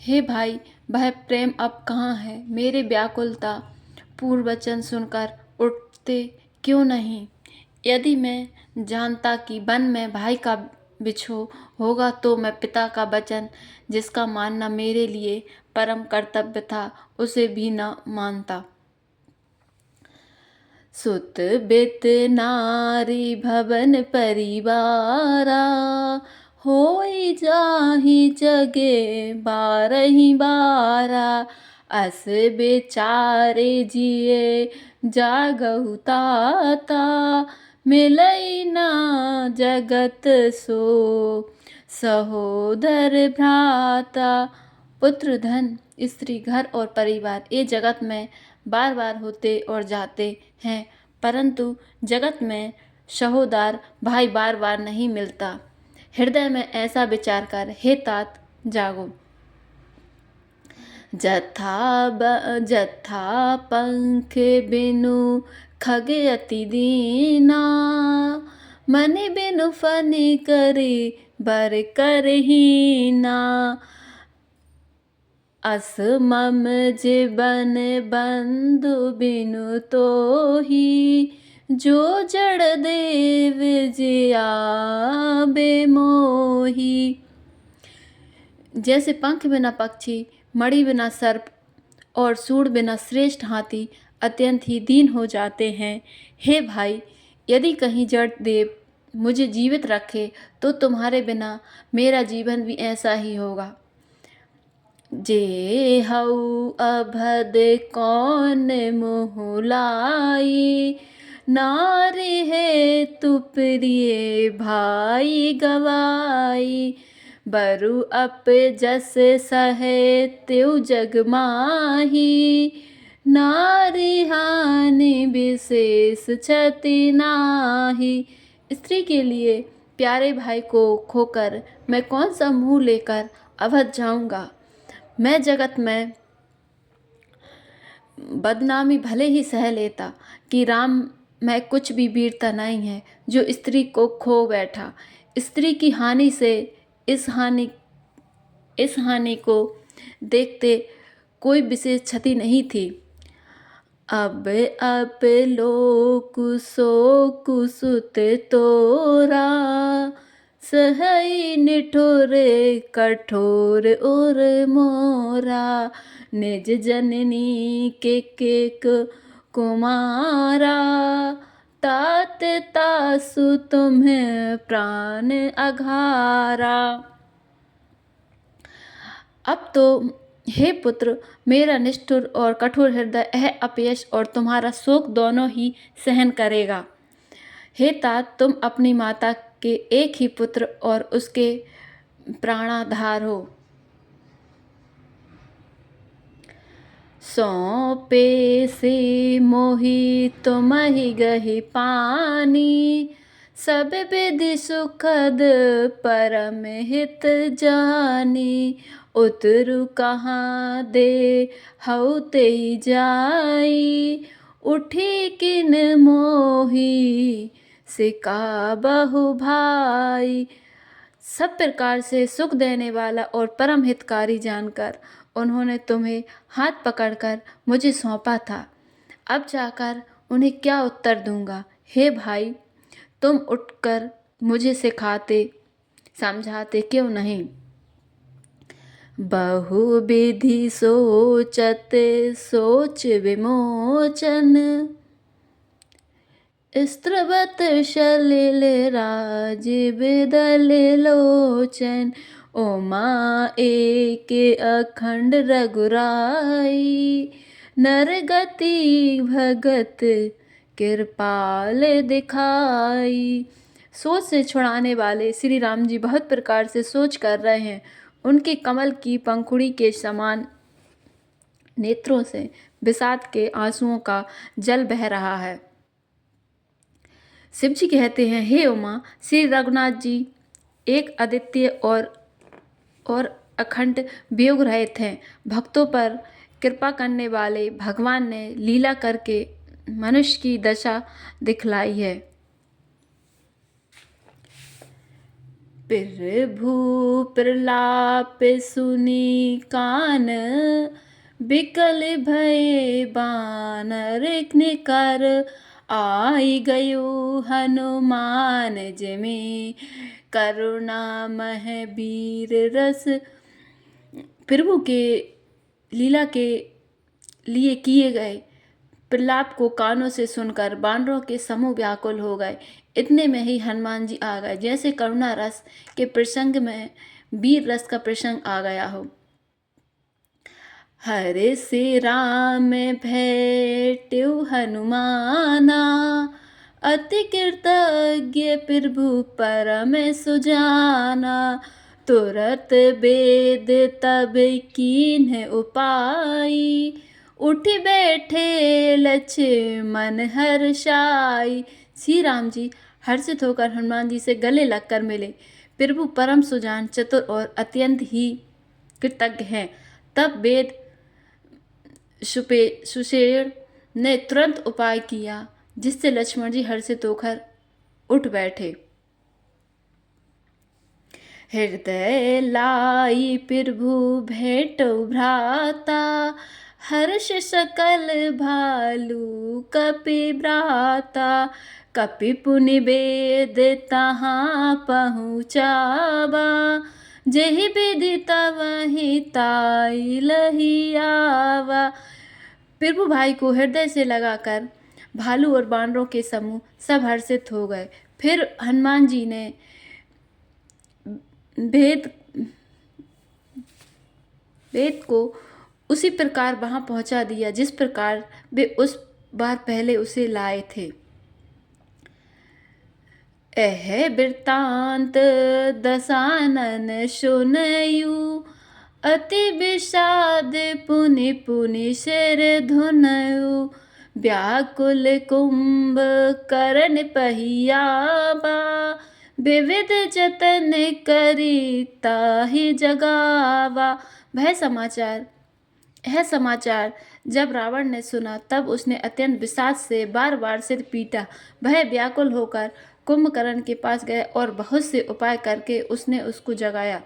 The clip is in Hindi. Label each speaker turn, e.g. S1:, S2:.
S1: हे भाई, वह प्रेम अब कहाँ है? मेरे व्याकुलता पूर्ण वचन सुनकर उठते क्यों नहीं? यदि मैं जानता कि वन में भाई का बिछोह होगा तो मैं पिता का वचन, जिसका मानना मेरे लिए परम कर्तव्य था, उसे भी न मानता। सुत बित नारी भवन परिवारा, होई जाहि जगे बारहि बारा। अस बेचारे जिए जागहु ताता, मिलई ना जगत सो सहोदर भ्राता। पुत्र, धन, स्त्री, घर और परिवार ये जगत में बार बार होते और जाते हैं, परंतु जगत में सहोदर भाई बार बार नहीं मिलता। हृदय में ऐसा विचार कर हे तात जागो। जथा पंख बिनु खग अति दीना, मनि बिनु फनि करी बर करहीना। अस मम जीवन बंधु बिनु तोही, जो जड़ देव जिया बेमोही। जैसे पंख बिना पक्षी, मणि बिना सर्प और सूंड बिना श्रेष्ठ हाथी अत्यंत ही दीन हो जाते हैं, हे भाई, यदि कहीं जड़ देव मुझे जीवित रखे तो तुम्हारे बिना मेरा जीवन भी ऐसा ही होगा। जे हऊ अभद कौन मोह लाई, नारी है तु प्रिय भाई गवाई। बरु अप जस सहे त्यु जग माही, नारी हानि विशेष क्षति नाही। स्त्री के लिए प्यारे भाई को खोकर मैं कौन सा मुँह लेकर अवध जाऊंगा। मैं जगत में बदनामी भले ही सह लेता कि राम में कुछ भी वीरता नहीं है, जो स्त्री को खो बैठा। स्त्री की हानि से इस हानि को देखते कोई विशेष क्षति नहीं थी। अब लोक शोक सुत तोरा, सहई निठुर कठोर उर मोरा। निज जननी के कुमारा, तात तासु तुम्हें प्राण अघारा। अब तो हे पुत्र, मेरा निष्ठुर और कठोर हृदय यह अपयश और तुम्हारा शोक दोनों ही सहन करेगा। हे तात, तुम अपनी माता के एक ही पुत्र और उसके प्राणाधार हो। सौंपे से मोहि तुमहि गहि पानी, सब विधि सुखद परम हित जानी। उतरु कहाँ दे हऊ तेहि जाई, उठी किन मोही सिका बहु भाई। सब प्रकार से सुख देने वाला और परम हितकारी जानकर उन्होंने तुम्हें हाथ पकड़कर मुझे सौंपा था। अब जाकर उन्हें क्या उत्तर दूंगा। हे भाई, तुम उठकर मुझे सिखाते समझाते क्यों नहीं। बहु विधि सोचत सोच विमोचन, स्त्रवत सलिल राजीव दल लोचन। उमा एक अखंड रघुराई, नरगति भगत कृपाल दिखाई। सोच से छुड़ाने वाले श्री राम जी बहुत प्रकार से सोच कर रहे हैं। उनके कमल की पंखुड़ी के समान नेत्रों से विषाद के आंसुओं का जल बह रहा है। शिव जी कहते हैं, हे उमा, श्री रघुनाथ जी एक अद्वितीय और अखंड वियोग रहित हैं। भक्तों पर कृपा करने वाले भगवान ने लीला करके मनुष्य की दशा दिखलाई है। प्रभु प्रलाप सुनी कान, बिकल भय बानर निकर, आई गयो हनुमान जिमि, करुणामय वीर रस। प्रभु के लीला के लिए किए गए प्रलाप को कानों से सुनकर बानरों के समूह व्याकुल हो गए। इतने में ही हनुमान जी आ गए, जैसे करुणा रस के प्रसंग में वीर रस का प्रसंग आ गया हो। हरे से राम भेट्यु हनुमाना, अति कृतज्ञ प्रभु परम सुजाना, तुरत वेद तब कीन्ह उपाई, उठ बैठे लक्ष्मण हर्षाई। श्री राम जी हर्षित होकर हनुमान जी से गले लगकर मिले। प्रभु परम सुजान, चतुर और अत्यंत ही कृतज्ञ हैं। तब वेद सुषेण ने तुरंत उपाय किया, जिससे लक्ष्मण जी हर्षित होकर उठ बैठे। हृदय लाई प्रभु भेटौ भ्राता, हर्ष सकल भालू कपि भ्राता, कपि पुनि वेद तहाँ पहुँचावा, जेहि विधि तवहि ताई लही आवा। प्रभु भाई को हृदय से लगाकर भालू और बानरों के समूह सब हर्षित हो गए। फिर हनुमान जी ने वेद को उसी प्रकार वहां पहुंचा दिया जिस प्रकार वे उस बार पहले उसे लाए थे। एह वृत्तांत दशानन सुनयु, अति विषाद पुनि पुनि सिर धुनयु, व्याकुल कुंभ करन पहियावा, विविध जतन करी ताहि जगावा। यह समाचार जब रावण ने सुना तब उसने अत्यंत विषाद से बार बार सिर पीटा। वह व्याकुल होकर कुंभकर्ण के पास गया और बहुत से उपाय करके उसने उसको जगाया।